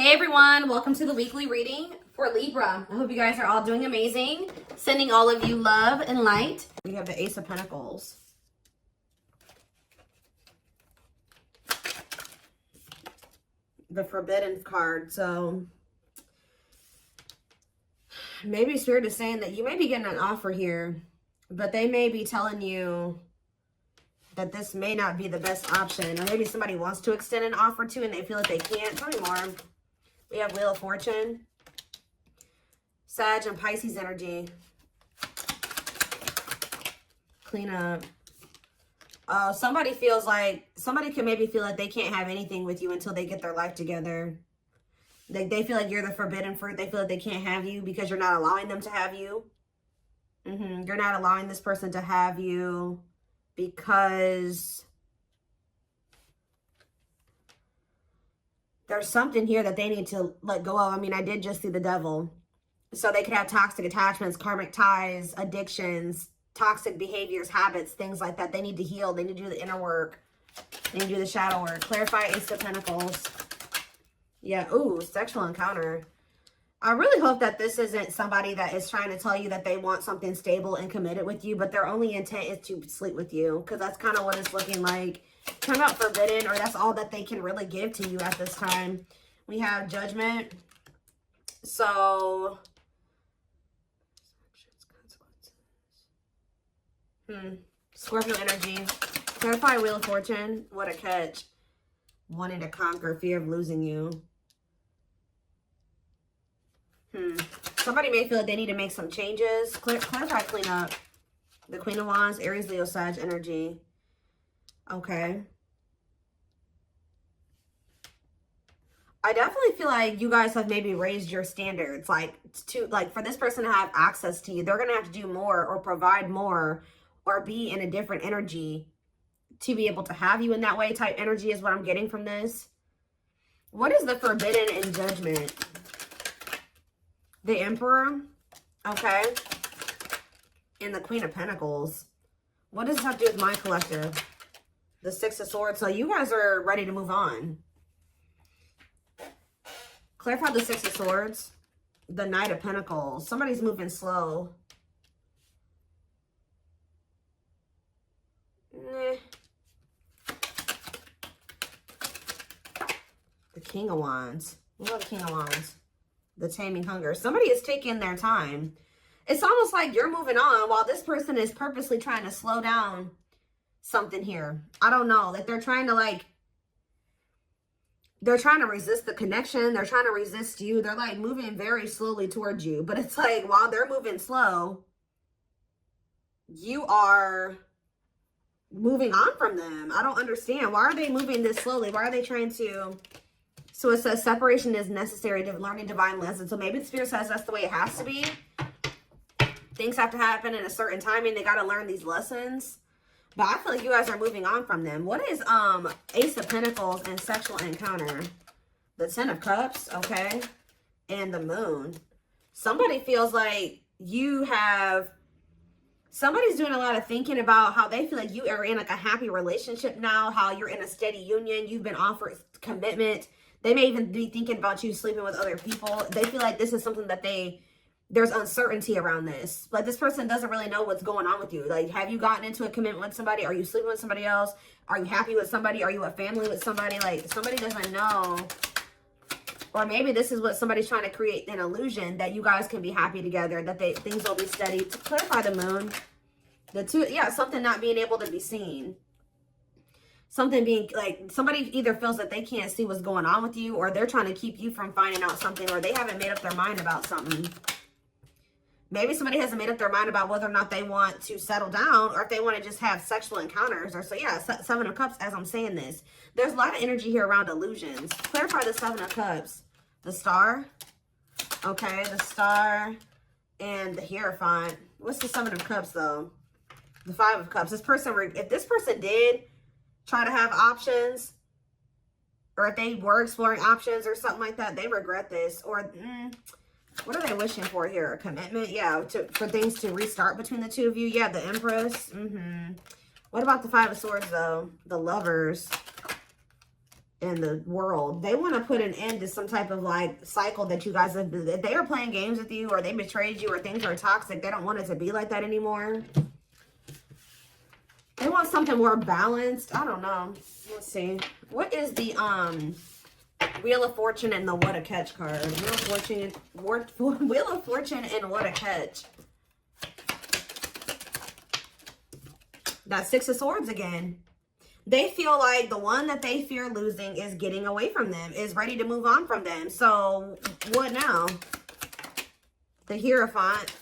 Hey everyone, welcome to the weekly reading for Libra. I hope you guys are all doing amazing. Sending all of you love and light. We have the Ace of Pentacles. The Forbidden card. So maybe Spirit is saying that you may be getting an offer here, but they may be telling you that this may not be the best option. Or maybe somebody wants to extend an offer to and they feel like they can't. Tell me more. We have Wheel of Fortune, Sag and Pisces energy. Clean up. Somebody feels like, somebody can maybe feel like they can't have anything with you until they get their life together. They feel like you're the forbidden fruit. They feel like they can't have you because you're not allowing them to have you. You're not allowing this person to have you because there's something here that they need to let go of. I mean, I did just see the Devil. So they could have toxic attachments, karmic ties, addictions, toxic behaviors, habits, things like that. They need to heal. They need to do the inner work. They need to do the shadow work. Clarify Ace of Pentacles. Yeah, ooh, sexual encounter. I really hope that this isn't somebody that is trying to tell you that they want something stable and committed with you, but their only intent is to sleep with you, because that's kind of what it's looking like. Come out forbidden, or that's all that they can really give to you at this time. We have Judgment. So Scorpio energy. Clarify Wheel of Fortune. What a catch. Wanting to conquer, fear of losing you. Somebody may feel like they need to make some changes. Clarify, clean up. The Queen of Wands, Aries, Leo, Sag energy. Okay. I definitely feel like you guys have maybe raised your standards. Like for this person to have access to you, they're going to have to do more or provide more or be in a different energy to be able to have you in that way. Type energy is what I'm getting from this. What is the Forbidden in Judgment? The Emperor. Okay. And the Queen of Pentacles. What does this have to do with my collective? The Six of Swords. So you guys are ready to move on. Clarify the Six of Swords. The Knight of Pentacles. Somebody's moving slow. The King of Wands. What about the King of Wands? The Taming Hunger. Somebody is taking their time. It's almost like you're moving on while this person is purposely trying to slow down something here. I don't know. Like they're trying to they're trying to resist the connection. They're trying to resist you. They're like moving very slowly towards you. But it's like while they're moving slow, you are moving on from them. I don't understand. Why are they moving this slowly? Why are they trying to... So it says separation is necessary to learning divine lessons. So maybe the Spirit says that's the way it has to be. Things have to happen in a certain timing. They got to learn these lessons. But I feel like you guys are moving on from them. What is Ace of Pentacles and sexual encounter? The Ten of Cups, okay? And the Moon. Somebody feels like somebody's doing a lot of thinking about how they feel like you are in like a happy relationship now, how you're in a steady union, you've been offered commitment. They may even be thinking about you sleeping with other people. They feel like this is something that there's uncertainty around this. Like this person doesn't really know what's going on with you. Like, have you gotten into a commitment with somebody? Are you sleeping with somebody else? Are you happy with somebody? Are you a family with somebody? Like somebody doesn't know. Or maybe this is what somebody's trying to create, an illusion that you guys can be happy together, that things will be steady. To clarify the Moon, something not being able to be seen. Something being like, somebody either feels that they can't see what's going on with you, or they're trying to keep you from finding out something, or they haven't made up their mind about something. Maybe somebody hasn't made up their mind about whether or not they want to settle down, or if they want to just have sexual encounters. Or so, yeah, Seven of Cups as I'm saying this. There's a lot of energy here around illusions. Clarify the Seven of Cups. The Star. Okay, the Star and the Hierophant. What's the Seven of Cups, though? The Five of Cups. If this person did try to have options, or if they were exploring options or something like that, they regret this. Or what are they wishing for here? A commitment? Yeah, for things to restart between the two of you. Yeah, the Empress. What about the Five of Swords, though? The Lovers. in the world. They want to put an end to some type of like cycle that you guys have. If they are playing games with you, or they betrayed you, or things are toxic, they don't want it to be like that anymore. They want something more balanced. I don't know. Let's see. What is the Wheel of Fortune and the What a Catch card? Wheel of Fortune, Wheel of Fortune and What a Catch. That Six of Swords again. They feel like the one that they fear losing is getting away from them, is ready to move on from them. So what now? The Hierophant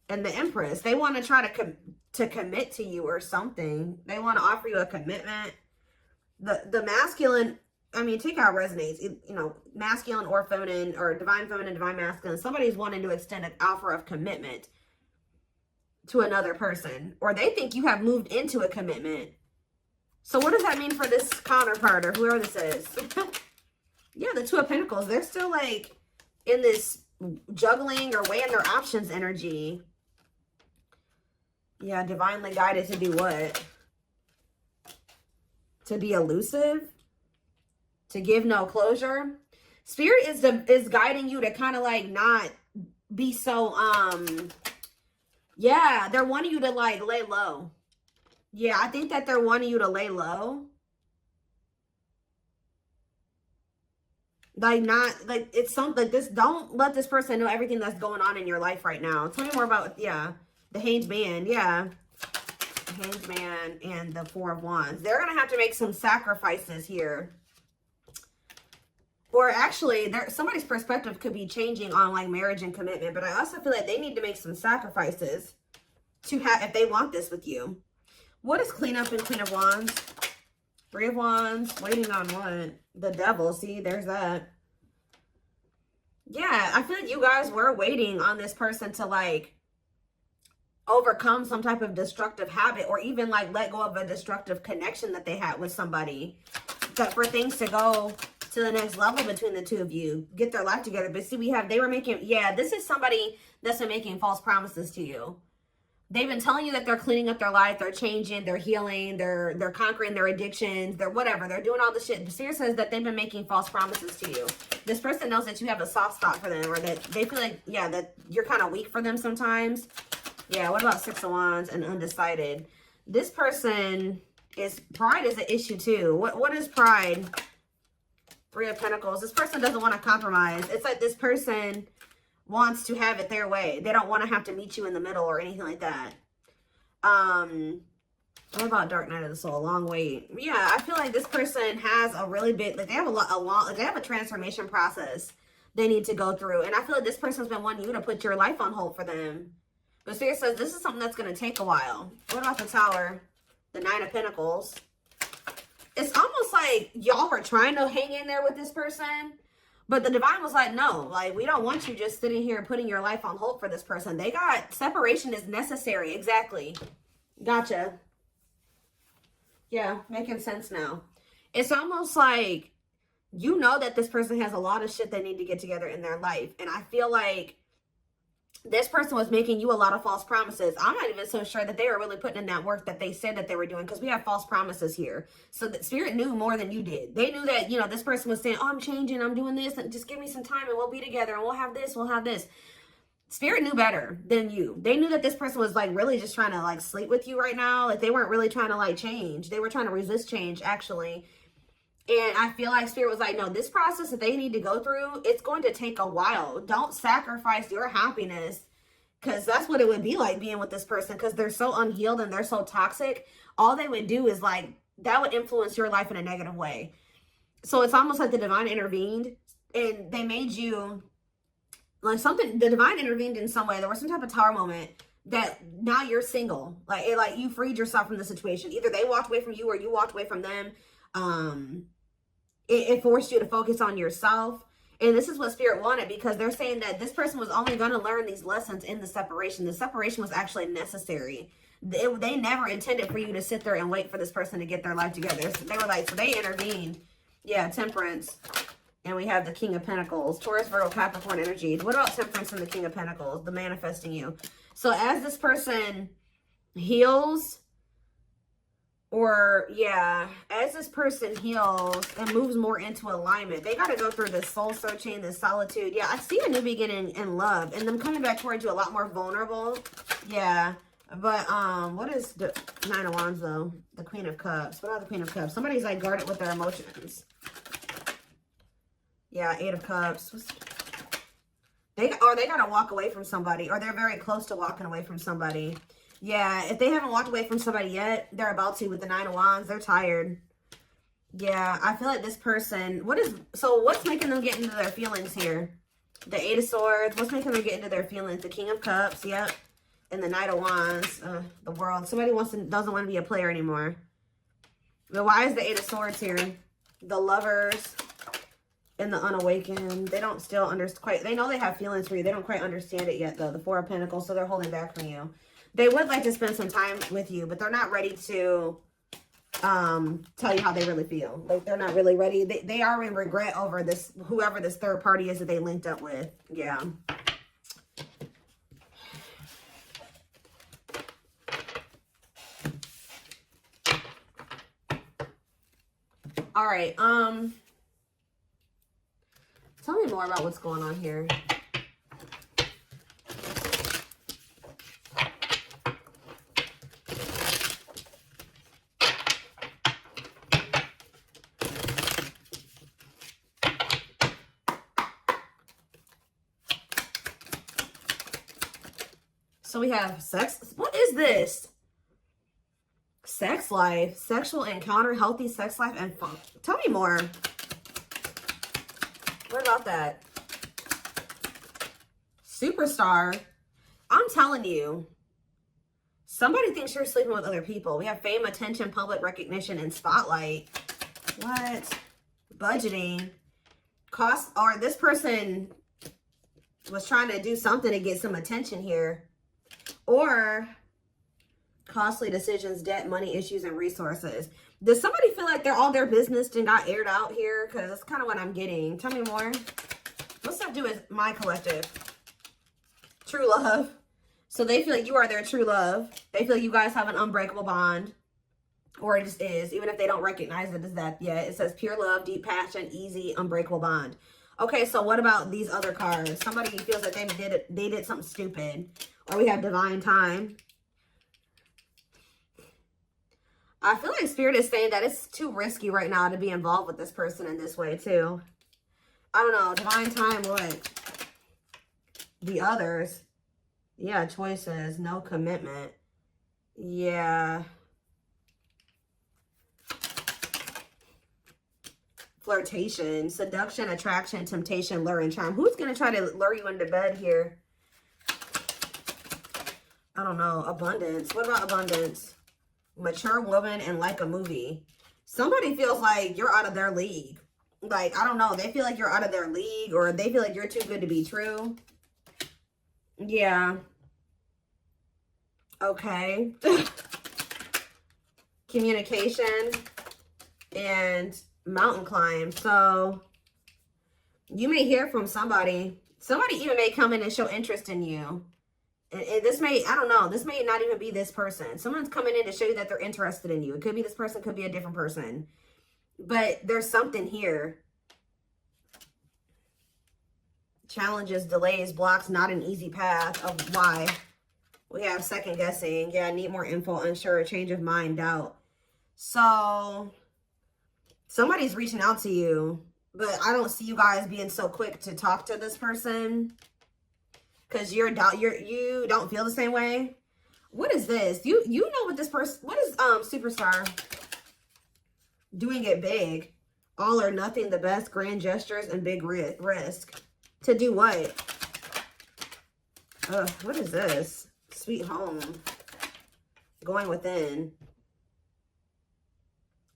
and the Empress. They want to try to commit to you or something. They want to offer you a commitment. The masculine, I mean, take how it resonates. You know, masculine or feminine, or divine feminine, divine masculine. Somebody's wanting to extend an offer of commitment to another person, or they think you have moved into a commitment. So what does that mean for this counterpart, or whoever this is? Yeah, the Two of Pentacles. They're still like in this juggling or weighing their options energy. Yeah, divinely guided to do what? To be elusive? To give no closure? Spirit is guiding you to kind of like not be so, yeah, they're wanting you to like lay low. Yeah, I think that they're wanting you to lay low. Like, not, like, it's something like this. Don't let this person know everything that's going on in your life right now. Tell me more about, yeah, the Hanged Man. Yeah, the Hanged Man and the Four of Wands. They're going to have to make some sacrifices here. Or actually, somebody's perspective could be changing on, like, marriage and commitment. But I also feel like they need to make some sacrifices to have, if they want this with you. What is Queen Up and Queen of Wands? Three of Wands. Waiting on what? The Devil. See, there's that. Yeah, I feel like you guys were waiting on this person to, like, overcome some type of destructive habit, or even, like, let go of a destructive connection that they had with somebody. But for things to go to the next level between the two of you, get their life together. But see, they were making, yeah, this is somebody that's been making false promises to you. They've been telling you that they're cleaning up their life, they're changing, they're healing, they're conquering their addictions, they're whatever. They're doing all this shit. The Spirit says that they've been making false promises to you. This person knows that you have a soft spot for them, or that they feel like, yeah, that you're kind of weak for them sometimes. Yeah, what about Six of Wands and undecided? This person pride is an issue too. What is pride? Three of Pentacles. This person doesn't want to compromise. It's like this person wants to have it their way. They don't want to have to meet you in the middle or anything like that. What about Dark Night of the Soul? Long wait. Yeah, I feel like this person has a really big, like, they have they have a transformation process they need to go through. And I feel like this person's been wanting you to put your life on hold for them. But Spirit says this is something that's going to take a while. What about the Tower? The Nine of Pentacles. It's almost like y'all were trying to hang in there with this person, but the Divine was like, no, like, we don't want you just sitting here putting your life on hold for this person. They got, separation is necessary. Exactly. Gotcha. Yeah, making sense now. It's almost like, you know that this person has a lot of shit they need to get together in their life. And I feel like this person was making you a lot of false promises. I'm not even so sure that they were really putting in that work that they said that they were doing, because we have false promises here. So the Spirit knew more than you did. They knew that, you know, this person was saying, oh, I'm changing, I'm doing this, and just give me some time and we'll be together and we'll have this, we'll have this. Spirit knew better than you. They knew that this person was, like, really just trying to, like, sleep with you right now. Like, they weren't really trying to, like, change. They were trying to resist change, actually. And I feel like Spirit was like, no, this process that they need to go through, it's going to take a while. Don't sacrifice your happiness, because that's what it would be like being with this person, because they're so unhealed and they're so toxic. All they would do is, like, that would influence your life in a negative way. So it's almost like the Divine intervened and they made you, like, something, the Divine intervened in some way. There was some type of Tower moment that now you're single. Like, you freed yourself from the situation. Either they walked away from you or you walked away from them. It forced you to focus on yourself. And this is what Spirit wanted, because they're saying that this person was only going to learn these lessons in the separation. The separation was actually necessary. They never intended for you to sit there and wait for this person to get their life together. So they were like, so they intervened. Yeah, Temperance. And we have the King of Pentacles. Taurus, Virgo, Capricorn energies. What about Temperance and the King of Pentacles? The manifesting you. So as this person heals, Or, yeah, as this person heals and moves more into alignment, they got to go through this soul searching, this solitude. Yeah, I see a new beginning in love and them coming back towards you a lot more vulnerable. Yeah, but what is the Nine of Wands, though? The Queen of Cups. What about the Queen of Cups? Somebody's, like, guarded with their emotions. Yeah, Eight of Cups. They got to walk away from somebody, or they're very close to walking away from somebody. Yeah, if they haven't walked away from somebody yet, they're about to with the Nine of Wands. They're tired. Yeah, I feel like this person, what's making them get into their feelings here? The Eight of Swords. What's making them get into their feelings? The King of Cups, yep. And the Knight of Wands, the World. Somebody doesn't want to be a player anymore. But why is the Eight of Swords here? The Lovers and the Unawakened. They don't still understand they know they have feelings for you. They don't quite understand it yet, though. The Four of Pentacles, so they're holding back from you. They would like to spend some time with you, but they're not ready to tell you how they really feel. Like, they're not really ready. They are in regret over this, whoever this third party is that they linked up with. Yeah. All right. Tell me more about what's going on here. So we have sex. What is this? Sex life, sexual encounter, healthy sex life, and fun. Tell me more. What about that? Superstar. I'm telling you, somebody thinks you're sleeping with other people. We have fame, attention, public recognition, and spotlight. What? Budgeting. Cost, or this person was trying to do something to get some attention here. Or costly decisions, debt, money issues, and resources. Does somebody feel like all their business and got aired out here? Because that's kind of what I'm getting. Tell me more. What's that do with my collective? True love. So they feel like you are their true love. They feel you guys have an unbreakable bond. Or it just is. Even if they don't recognize it as that yet. It says pure love, deep passion, easy, unbreakable bond. Okay, so what about these other cards? Somebody feels like they did something stupid. Or we have divine time. I feel like Spirit is saying that it's too risky right now to be involved with this person in this way, too. I don't know. Divine time, what? The others. Yeah, choices. No commitment. Yeah. Flirtation. Seduction, attraction, temptation, lure, and charm. Who's going to try to lure you into bed here? I don't know. Abundance. What about abundance? Mature woman and like a movie. Somebody feels like you're out of their league. Like, I don't know. They feel like you're out of their league, or they feel like you're too good to be true. Yeah. Okay. Communication and mountain climb. So you may hear from somebody. Somebody even may come in and show interest in you. And this may, I don't know, this may not even be this person. Someone's coming in to show you that they're interested in you. It could be this person, could be a different person. But there's something here. Challenges, delays, blocks, not an easy path of why. We have second guessing. Yeah, need more info, unsure, change of mind, doubt. So somebody's reaching out to you, but I don't see you guys being so quick to talk to this person. Because you don't feel the same way. What is this? You know what this person, what is Superstar? Doing it big. All or nothing, the best, grand gestures, and big risk. To do what? What is this? Sweet home. Going within.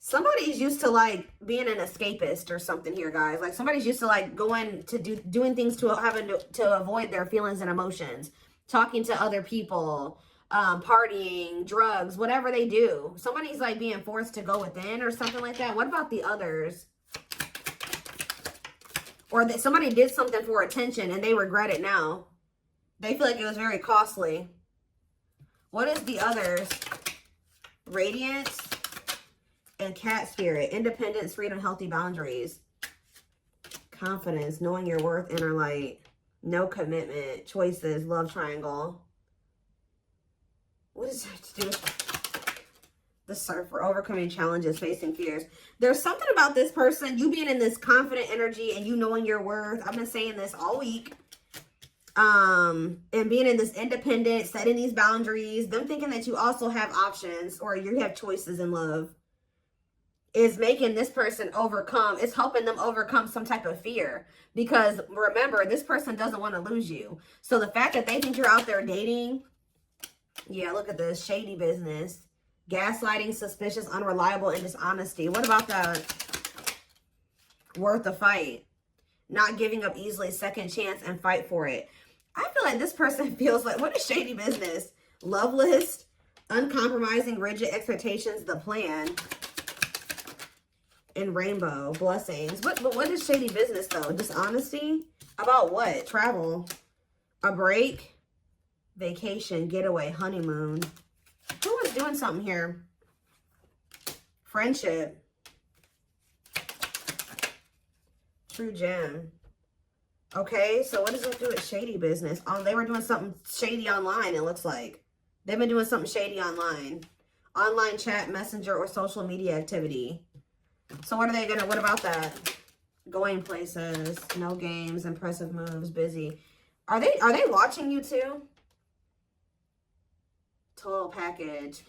Somebody's used to like being an escapist or something here, guys. Like somebody's used to like doing things to avoid their feelings and emotions. Talking to other people, partying, drugs, whatever they do. Somebody's like being forced to go within or something like that. What about the others? Or that somebody did something for attention and they regret it now. They feel like it was very costly. What is the others? Radiance. and cat spirit. Independence, freedom, healthy boundaries. Confidence, knowing your worth, inner light. No commitment, choices, love triangle. What does that have to do with the surfer? Overcoming challenges, facing fears. There's something about this person, you being in this confident energy and you knowing your worth. I've been saying this all week. And being in this independent, setting these boundaries, them thinking that you also have options or you have choices in love is making this person overcome. It's helping them overcome some type of fear, because remember, this person doesn't want to lose you. So the fact that they think you're out there dating, yeah, look at this, shady business, gaslighting, suspicious, unreliable, and dishonesty. What about that? Worth the fight, not giving up easily, second chance, and fight for it. I feel like this person feels like, what is shady business? Loveless, uncompromising, rigid expectations, the plan, and rainbow, blessings. But what is shady business though? Dishonesty? About what? Travel, a break, vacation, getaway, honeymoon. Who was doing something here? Friendship. True gem. Okay, so what does it do with shady business? Oh, they were doing something shady online, it looks like. They've been doing something shady online. Online chat, messenger, or social media activity. So what about that? Going places, no games, impressive moves, busy. Are they watching you too? Total package.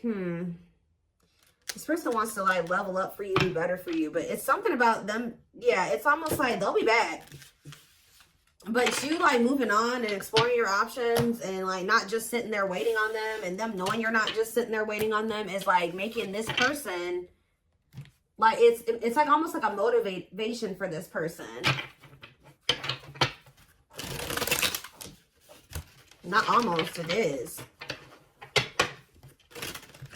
This person wants to like level up for you, be better for you, but it's something about them. Yeah, it's almost like they'll be back. But you like moving on and exploring your options and like not just sitting there waiting on them, and them knowing you're not just sitting there waiting on them is like making this person like it's like almost like a motivation for this person. Not almost, it is.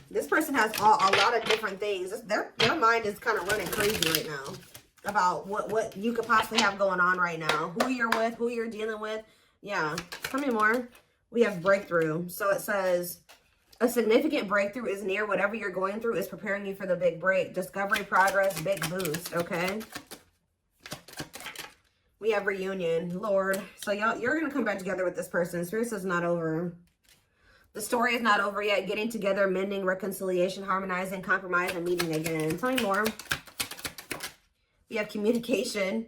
This person has a lot of different things. Their mind is kind of running crazy right now about what you could possibly have going on right now. Who you're with, who you're dealing with. Yeah. Tell me more. We have breakthrough. So it says, a significant breakthrough is near. Whatever you're going through is preparing you for the big break. Discovery, progress, big boost. Okay. We have reunion. Lord. So you're going to come back together with this person. Spirit says not over. The story is not over yet. Getting together, mending, reconciliation, harmonizing, compromise, and meeting again. Tell me more. We have communication.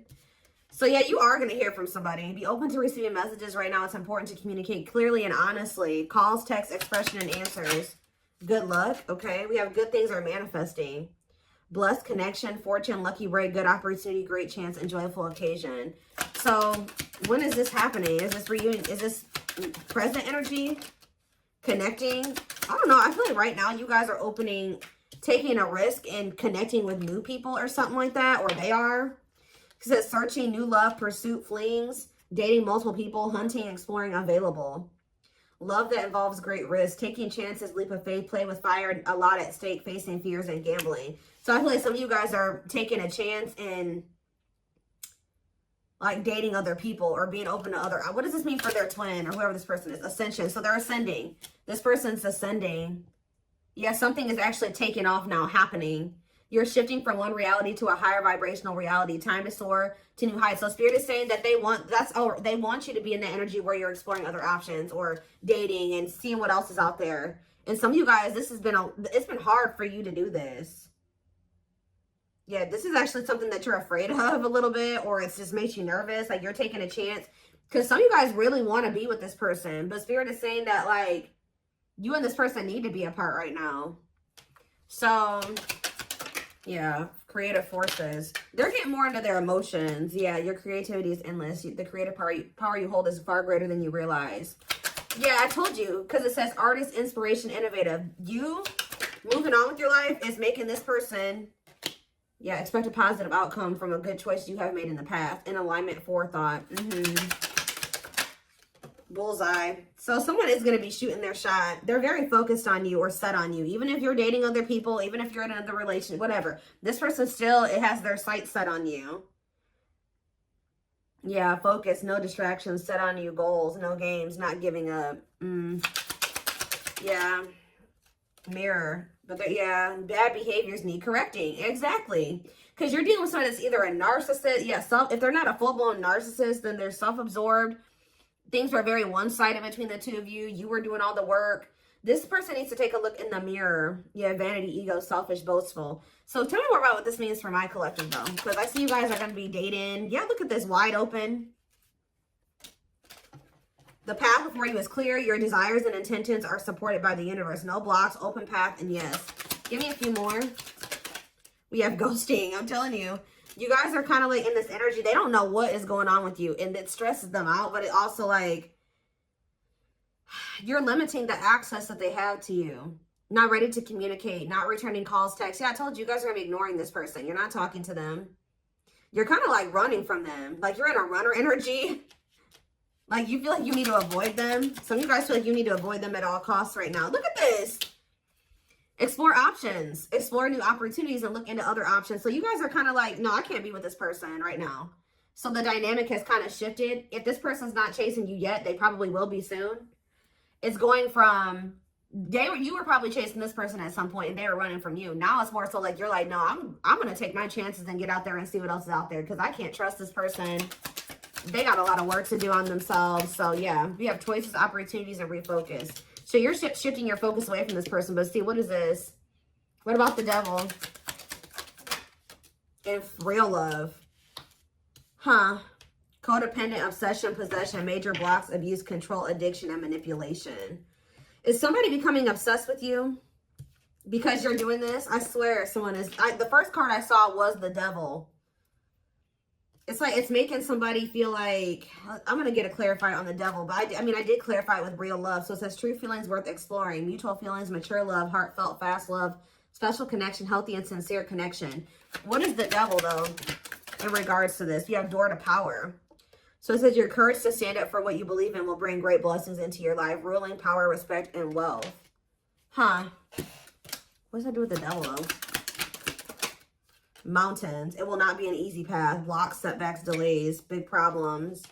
So yeah, you are going to hear from somebody. Be open to receiving messages right now. It's important to communicate clearly and honestly. Calls, texts, expression, and answers. Good luck. Okay. We have good things are manifesting. Blessed connection, fortune, lucky break, good opportunity, great chance, and joyful occasion. So when is this happening? Is this reunion? Is this present energy? Connecting? I don't know. I feel like right now you guys are taking a risk and connecting with new people or something like that, or they are. Because it's searching, new love, pursuit, flings, dating multiple people, hunting, exploring, available. Love that involves great risk, taking chances, leap of faith, play with fire, a lot at stake, facing fears, and gambling. So I feel like some of you guys are taking a chance in like dating other people or being open to other. What does this mean for their twin or whoever this person is? Ascension. So they're ascending. This person's ascending. Yeah, something is actually taking off now, happening. You're shifting from one reality to a higher vibrational reality. Time to soar to new heights. So Spirit is saying that they want you to be in the energy where you're exploring other options or dating and seeing what else is out there. And some of you guys, it's been hard for you to do this. Yeah, this is actually something that you're afraid of a little bit, or it just makes you nervous. Like you're taking a chance because some of you guys really want to be with this person, but Spirit is saying that like you and this person need to be apart right now. So yeah, creative forces. They're getting more into their emotions. Yeah, your creativity is endless. The creative power you hold is far greater than you realize. Yeah, I told you, because it says artist, inspiration, innovative. You moving on with your life is making this person, yeah, expect a positive outcome from a good choice you have made in the past. In alignment, forethought. Bullseye. So someone is going to be shooting their shot. They're very focused on you or set on you. Even if you're dating other people, even if you're in another relationship, whatever. This person still, it has their sights set on you. Yeah, focus, no distractions, set on you, goals, no games, not giving up. Yeah. Mirror. But yeah, bad behaviors need correcting. Exactly. Because you're dealing with somebody that's either a narcissist. Yeah, if they're not a full-blown narcissist, then they're self-absorbed. Things were very one-sided between the two of you. You were doing all the work. This person needs to take a look in the mirror. Yeah, vanity, ego, selfish, boastful. So tell me more about what this means for my collective, though. Because I see you guys are going to be dating. Yeah, look at this, wide open. The path before you is clear. Your desires and intentions are supported by the universe. No blocks, open path, and yes. Give me a few more. We have ghosting. I'm telling you. You guys are kind of like in this energy. They don't know what is going on with you. And it stresses them out. But it also like, you're limiting the access that they have to you. Not ready to communicate. Not returning calls, texts. Yeah, I told you, you guys are going to be ignoring this person. You're not talking to them. You're kind of like running from them. Like you're in a runner energy. Like you feel like you need to avoid them. Some of you guys feel like you need to avoid them at all costs right now. Look at this. Explore options. Explore new opportunities and look into other options. So you guys are kind of like, no, I can't be with this person right now. So the dynamic has kind of shifted. If this person's not chasing you yet, they probably will be soon. It's going from, you were probably chasing this person at some point and they were running from you. Now it's more so like, you're like, no, I'm going to take my chances and get out there and see what else is out there. Because I can't trust this person. They got a lot of work to do on themselves. So yeah, we have choices, opportunities, and refocus. So you're shifting your focus away from this person. But see, what is this? What about the devil? And real love. Huh. Codependent, obsession, possession, major blocks, abuse, control, addiction, and manipulation. Is somebody becoming obsessed with you because you're doing this? I swear someone is. The first card I saw was the devil. It's like it's making somebody feel like, I'm going to get a clarifier on the devil, but I mean, I did clarify it with real love. So it says true feelings worth exploring, mutual feelings, mature love, heartfelt, fast love, special connection, healthy and sincere connection. What is the devil, though, in regards to this? You have door to power. So it says your courage to stand up for what you believe in will bring great blessings into your life, ruling, power, respect, and wealth. Huh. What does that do with the devil, though? Mountains. It will not be an easy path. Blocks, setbacks, delays, big problems.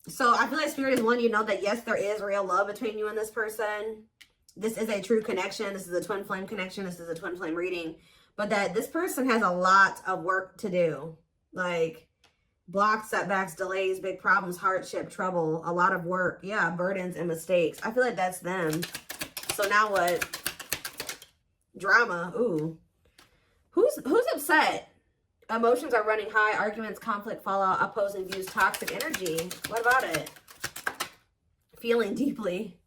So I feel like Spirit is wanting you to know that yes, there is real love between you and this person. This is a true connection. This is a twin flame connection. This is a twin flame reading. But that this person has a lot of work to do. Like blocks, setbacks, delays, big problems, hardship, trouble, a lot of work. Yeah, burdens and mistakes. I feel like that's them. So now what? Drama. Ooh. Who's upset? Emotions are running high. Arguments, conflict, fallout, opposing views, toxic energy. What about it? Feeling deeply.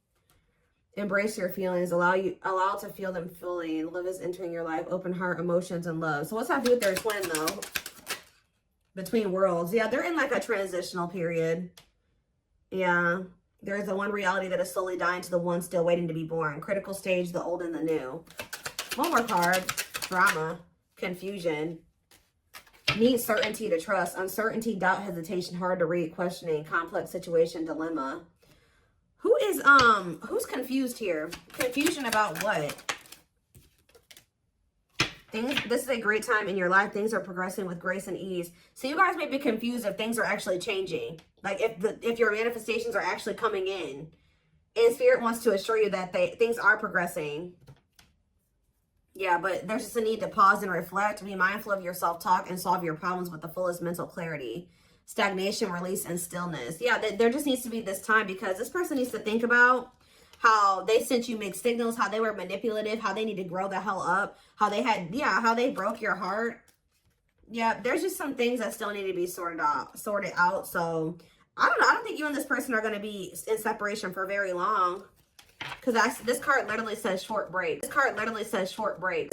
Embrace your feelings. Allow to feel them fully. Love is entering your life. Open heart, emotions, and love. So what's that do with their twin, though? Between worlds. Yeah, they're in like a transitional period. Yeah. There's the one reality that is slowly dying to the one still waiting to be born. Critical stage, the old and the new. One more card. Drama. Confusion. Need certainty to trust. Uncertainty, doubt, hesitation, hard to read, questioning, complex situation, dilemma. Who's confused here? Confusion about what? This is a great time in your life. Things are progressing with grace and ease. So you guys may be confused if things are actually changing. Like if your manifestations are actually coming in. And Spirit wants to assure you that things are progressing. Yeah, but there's just a need to pause and reflect, be mindful of your self-talk, and solve your problems with the fullest mental clarity. Stagnation, release, and stillness. Yeah, there just needs to be this time because this person needs to think about how they sent you mixed signals, how they were manipulative, how they need to grow the hell up, how they broke your heart. Yeah, there's just some things that still need to be sorted out. So, I don't know. I don't think you and this person are going to be in separation for very long. Because this card literally says short break. This card literally says short break.